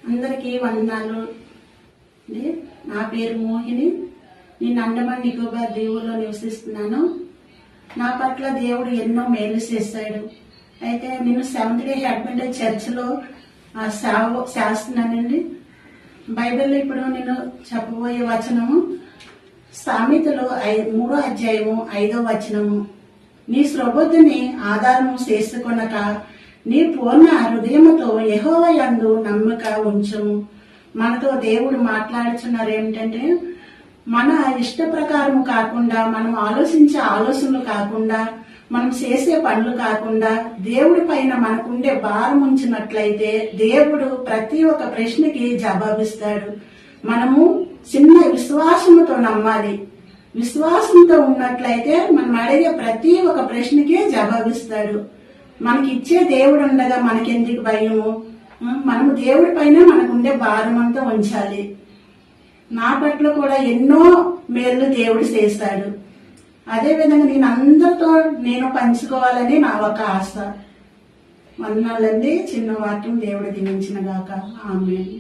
అందరికీ వందనాలు. నా పేరు మోహిని. నేను అండమాన్ నికోబార్ దీవుల్లో నివసిస్తున్నాను. నా పట్ల దేవుడు ఎన్నో మేలు చేశాడు. అయితే నేను సెవెంత్ డే అడ్వెంటిస్ట్ చర్చిలో చేస్తున్నానండి. బైబిల్లో ఇప్పుడు నేను చెప్పబోయే వచనము సామెతలు 3వ అధ్యాయము 5వ వచనము. నీ శ్రబుద్ధిని ఆధారము చేసుకొనక నీ పూర్ణ హృదయముతో యెహోవా యందు నమ్మక ఉంచుము. మనతో దేవుడు మాట్లాడుతున్నారు ఏమిటంటే, మన ఇష్ట ప్రకారము కాకుండా, మనం ఆలోచించే ఆలోచనలు కాకుండా, మనం చేసే పనులు కాకుండా దేవుడి పైన మనకుండే భారం ఉంచినట్లయితే దేవుడు ప్రతి ఒక్క ప్రశ్నకి జవాబిస్తాడు. మనము చిన్న విశ్వాసముతో నమ్మాలి. విశ్వాసంతో ఉన్నట్లయితే మనం అడిగే ప్రతి ఒక్క ప్రశ్నకి జవాబిస్తాడు. మనకి ఇచ్చే దేవుడు ఉండగా మనకెందుకు భయము? మనము దేవుడి పైన మనకుండే భారం అంతా ఉంచాలి. నా పట్ల కూడా ఎన్నో మేలు దేవుడు చేశాడు. అదే విధంగా నేను అందరితో పంచుకోవాలని నా ఒక ఆశ. వందనాలండి. చిన్న వాక్యం దేవుడు దీవించిన గాక. ఆమేన్.